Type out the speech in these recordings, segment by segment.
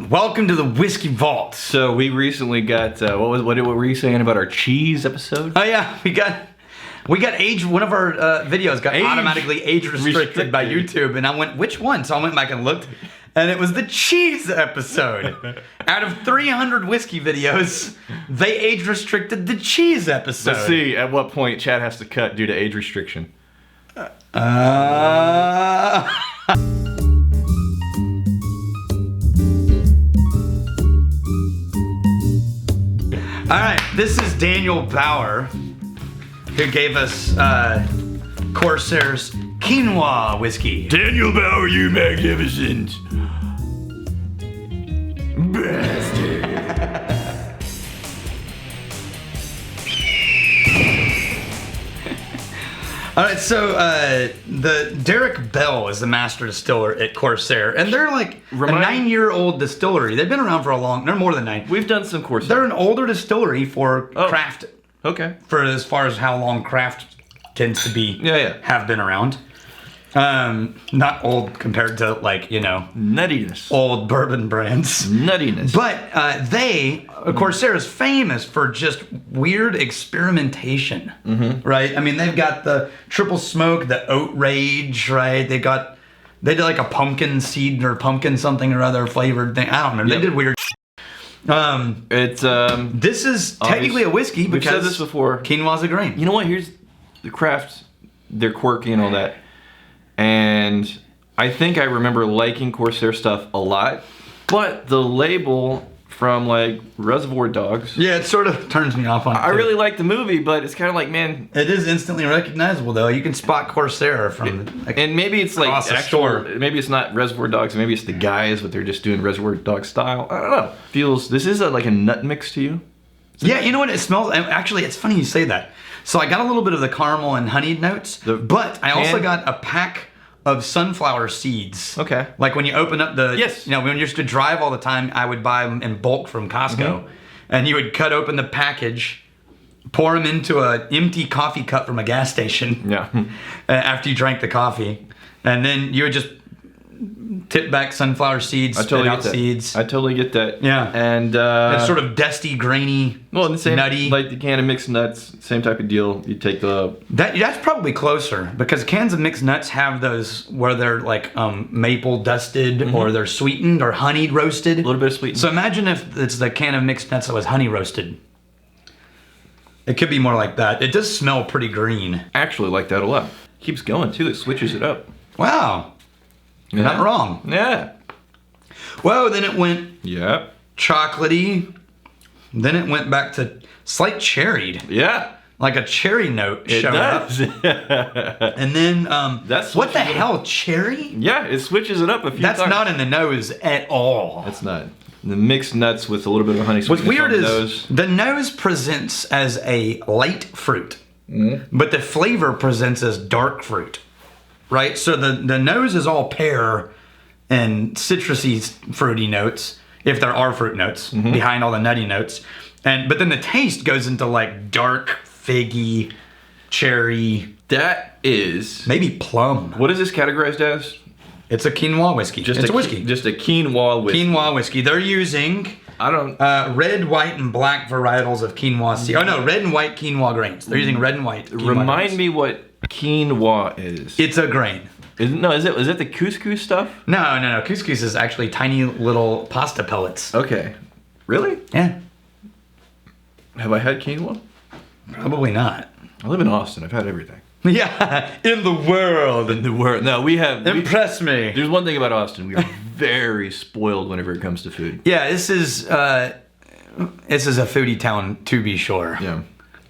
Welcome to the Whiskey Vault. So we recently got what were you saying about our cheese episode? Oh yeah, we got age. One of our videos got automatically age restricted by YouTube, and I went, which one? So I went back and looked, and it was the cheese episode. Out of 300 whiskey videos, they age restricted the cheese episode. Let's see at what point Chad has to cut due to age restriction. All right, this is Daniel Bauer, who gave us Corsair's Quinoa whiskey. Daniel Bauer, you magnificent bastard. All right, so the Derek Bell is the master distiller at Corsair, and they're like a 9-year-old distillery. They've been around for a long. They're more than 9. We've done some Corsair. They're an older distillery for craft. Okay. For as far as how long craft tends to be. Yeah. Have been around. Not old compared to nuttiness. Old bourbon brands. Nuttiness. But Corsair is famous for just weird experimentation, right? I mean, they've got the triple smoke, the oat rage, right? They did like a pumpkin seed or pumpkin something or other flavored thing. I don't remember. Yep. They did weird. This is technically a whiskey because we've said this before. Quinoa's a grain. You know what? Here's the craft. They're quirky and all that. And I think I remember liking Corsair stuff a lot, but the label from like Reservoir Dogs. Yeah, it sort of turns me off on it. I really like the movie, but it's kind of like, man. It is instantly recognizable though. You can spot Corsair from and maybe it's like store. Maybe it's not Reservoir Dogs, maybe it's the guys, but they're just doing Reservoir Dog style. I don't know. This is like a nut mix to you? Yeah, you know what it smells? Actually, it's funny you say that. So I got a little bit of the caramel and honeyed notes, but I also got a pack of sunflower seeds. Okay. Like when you open up the, yes. When you used to drive all the time, I would buy them in bulk from Costco. And you would cut open the package, pour them into an empty coffee cup from a gas station. Yeah. After you drank the coffee. And then you would just tip back sunflower seeds, spit out seeds. I totally get that. Yeah. And it's sort of dusty, grainy, nutty. Like the can of mixed nuts, same type of deal. You take that's probably closer because cans of mixed nuts have those where they're like maple dusted or they're sweetened or honeyed roasted. A little bit of sweetened. So imagine if it's the can of mixed nuts that was honey roasted. It could be more like that. It does smell pretty green. Actually like that a lot. Keeps going too. It switches it up. Wow. You're not wrong. Yeah. Well, then it went chocolatey. Then it went back to slight cherried. Yeah. Like a cherry note showed up. And then, what the hell, cherry? Yeah, it switches it up a few times. That's not in the nose at all. That's not. The mixed nuts with a little bit of honey sweetness. What's weird is the nose presents as a light fruit, but the flavor presents as dark fruit. Right, so the nose is all pear and citrusy, fruity notes, if there are fruit notes behind all the nutty notes, but then the taste goes into like dark, figgy, cherry. That is maybe plum. What is this categorized as? It's a quinoa whiskey. It's a whiskey. Just a quinoa whiskey. Quinoa whiskey. They're using red, white, and black varietals of quinoa seed. Oh no, red and white quinoa grains. They're using red and white. Remind me what quinoa is. It's a grain. Is it the couscous stuff? No. Couscous is actually tiny little pasta pellets. Okay. Really? Yeah. Have I had quinoa? Probably not. I live in Austin. I've had everything. Yeah, in the world. No, we have. Impress me. There's one thing about Austin. We are very spoiled whenever it comes to food. Yeah, this is a foodie town, to be sure. Yeah.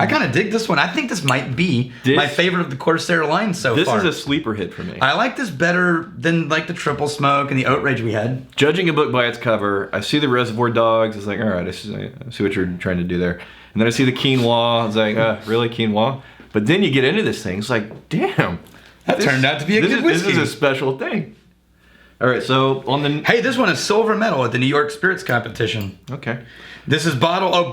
I kind of dig this one. I think this might be my favorite of the Corsair line so far. This is a sleeper hit for me. I like this better than like the triple smoke and the oat rage we had. Judging a book by its cover, I see the Reservoir Dogs. It's like, all right, I see what you're trying to do there. And then I see the quinoa. It's like, really, quinoa? But then you get into this thing. It's like, damn. That turned out to be a good whiskey. This is a special thing. All right, so on the... Hey, this one is silver medal at the New York Spirits Competition. Okay. This is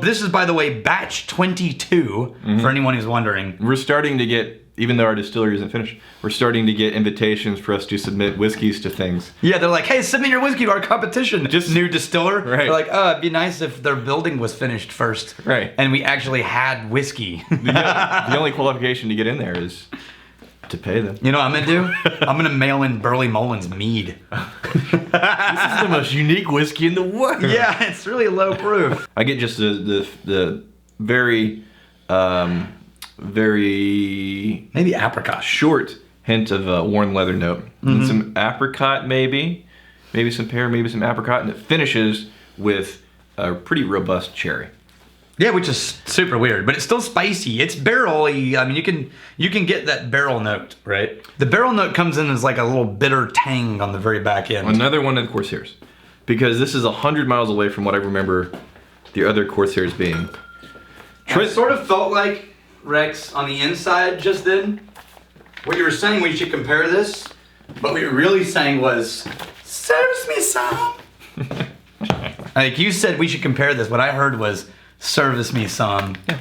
this is, by the way, batch 22, for anyone who's wondering. We're starting to get, even though our distillery isn't finished, we're starting to get invitations for us to submit whiskeys to things. Yeah, they're like, hey, submit your whiskey to our competition. Just- new distiller. Right. They're like, oh, it'd be nice if their building was finished first. Right. And we actually had whiskey. The only qualification to get in there is to pay them. You know what I'm gonna do? I'm gonna mail in Burley Mullins mead. This is the most unique whiskey in the world. Yeah, it's really low proof. I get just the very, very Maybe apricot. short hint of a worn leather note. And some apricot, maybe some pear, maybe some apricot, and it finishes with a pretty robust cherry. Yeah, which is super weird, but it's still spicy. It's barrel-y. I mean, you can get that barrel note, right? The barrel note comes in as like a little bitter tang on the very back end. Another one of the Corsairs, because this is 100 miles away from what I remember the other Corsairs being. It sort of felt like, Rex, on the inside just then, what you were saying, we should compare this, but what you were really saying was, serves me some. Like you said we should compare this, what I heard was, service me some. Yeah.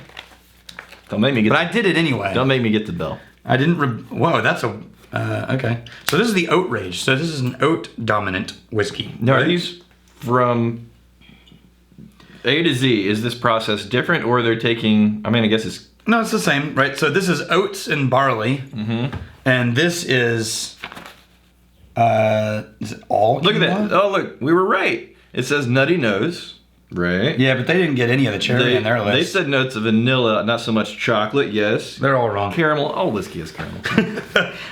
Don't make me get. But I did it anyway. Don't make me get the bell. I didn't. Whoa, that's a. Okay. So this is the Oat Rage. So this is an oat dominant whiskey. Now, right? are these from A to Z? Is this process different, or they're taking? I mean, I guess it's. No, it's the same, right? So this is oats and barley, and this is. Is it all? Look at quinoa? that! Oh, look, we were right. It says nutty nose, right? Yeah, but they didn't get any of the cherry in their list. They said notes of vanilla, not so much chocolate. Yes. They're all wrong. Caramel. All whiskey is caramel.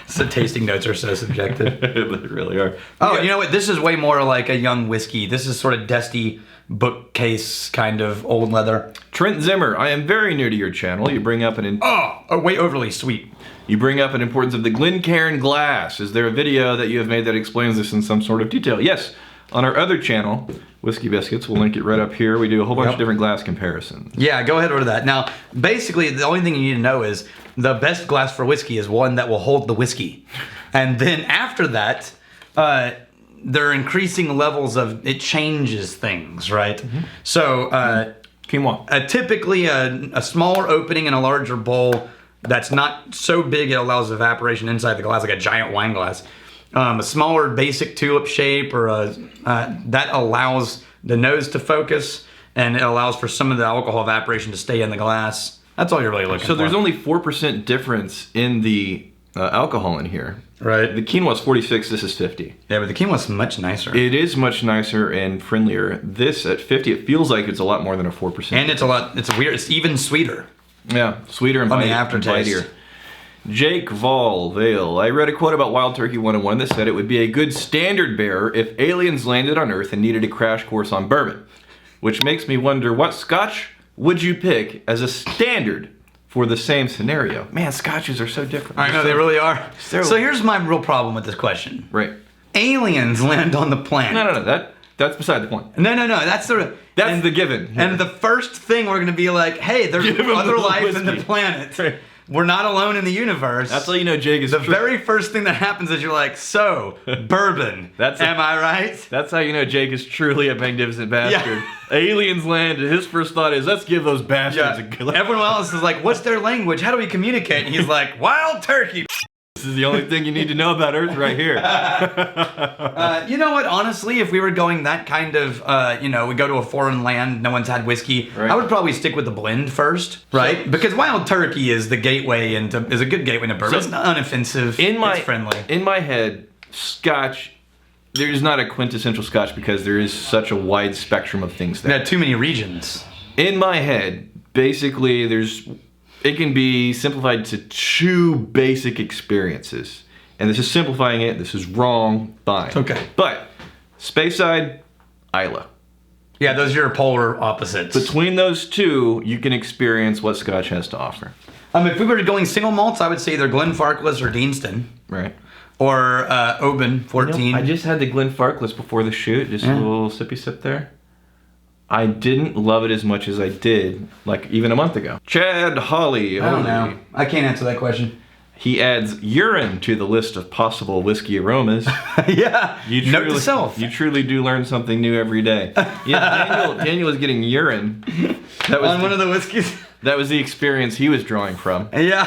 So tasting notes are so subjective. They really are. Oh, you know what? This is way more like a young whiskey. This is sort of dusty bookcase kind of old leather. Trent Zimmer, I am very new to your channel. You bring up way overly sweet. You bring up an importance of the Glencairn glass. Is there a video that you have made that explains this in some sort of detail? Yes. On our other channel, Whiskey Biscuits, we'll link it right up here. We do a whole bunch of different glass comparisons. Yeah, go ahead over to that. Now, basically, the only thing you need to know is the best glass for whiskey is one that will hold the whiskey. And then after that, there are increasing levels of, it changes things, right? So, Quinoa. typically a smaller opening and a larger bowl that's not so big it allows evaporation inside the glass, like a giant wine glass. A smaller basic tulip shape or that allows the nose to focus and it allows for some of the alcohol evaporation to stay in the glass. That's all you're really looking for. So there's only 4% difference in the alcohol in here. Right. The quinoa is 46, this is 50. Yeah, but the quinoa's much nicer. It is much nicer and friendlier. This at 50, it feels like it's a lot more than a 4%. And it's even sweeter. Yeah, sweeter and On the bite- aftertaste. bitier. Jake Vale. I read a quote about Wild Turkey 101 that said it would be a good standard bearer if aliens landed on Earth and needed a crash course on bourbon. Which makes me wonder, what scotch would you pick as a standard for the same scenario? Man, scotches are so different. I know, they really are. so- So here's my real problem with this question. Right. Aliens land on the planet. No. That's beside the point. No, that's sort of... That's the given. And the first thing we're going to be like, hey, there's Give 'em other the life in the whiskey. planet. Right. We're not alone in the universe. That's how you know Jake is The true. very first thing that happens is you're like, so, bourbon. Am I right? That's how you know Jake is truly a magnificent bastard. Aliens land, and his first thought is, let's give those bastards a good... Everyone else is like, what's their language? How do we communicate? And he's like, wild turkey. This is the only thing you need to know about Earth right here. You know what? Honestly, if we were going that kind of, we go to a foreign land, no one's had whiskey, Right. I would probably stick with the blend first, right? Because wild turkey is the gateway is a good gateway into bourbon. It's not unoffensive. It's friendly. In my head, Scotch, there's not a quintessential Scotch because there is such a wide spectrum of things there. Yeah, too many regions. In my head, basically, it can be simplified to two basic experiences. And this is simplifying it. This is wrong. Fine. Okay. But Speyside, Islay. Yeah, those are your polar opposites. Between those two, you can experience what Scotch has to offer. If we were going single malts, I would say either Glenfarclas or Deanston. Right. Or Oban 14. I just had the Glenfarclas before the shoot. Just a little sippy sip there. I didn't love it as much as I did, like, even a month ago. Chad Holly. I don't know. I can't answer that question. He adds urine to the list of possible whiskey aromas. Yeah. Note to self. You truly do learn something new every day. Yeah, Daniel was getting urine. That was on one of the whiskeys. That was the experience he was drawing from. Yeah.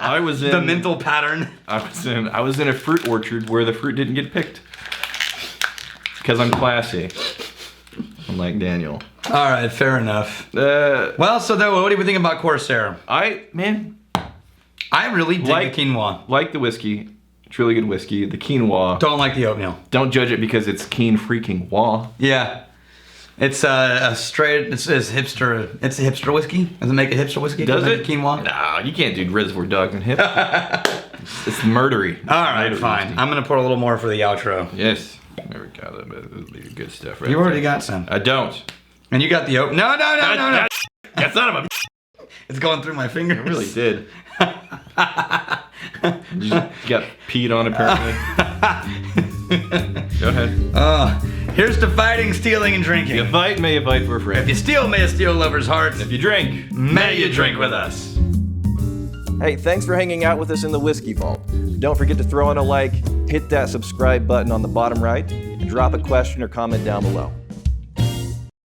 I was in the mental pattern. I was in a fruit orchard where the fruit didn't get picked. Because I'm classy. Unlike Daniel. All right, fair enough. Well, so what do we think about Corsair? I really dig the quinoa. Like the whiskey. It's really good whiskey. The quinoa. Don't like the oatmeal. Don't judge it because it's keen freaking wah. Yeah. It's a straight, it's hipster, it's a hipster whiskey. Does it make a hipster whiskey? Does it? Quinoa? No, you can't do Reservoir Dogs and hip. It's murdery. All right, fine. Whiskey. I'm going to pour a little more for the outro. Yes. There we go. That'll be good stuff right You already got some. I don't. And you got the oat. No. That's not a... It's going through my fingers. It really did. You got peed on apparently. Go ahead. Here's to fighting, stealing, and drinking. You fight, may you fight for a friend. If you steal, may you steal lovers' hearts. If you drink, may you drink with us. Hey, thanks for hanging out with us in the Whiskey Vault. Don't forget to throw in a like, hit that subscribe button on the bottom right, and drop a question or comment down below.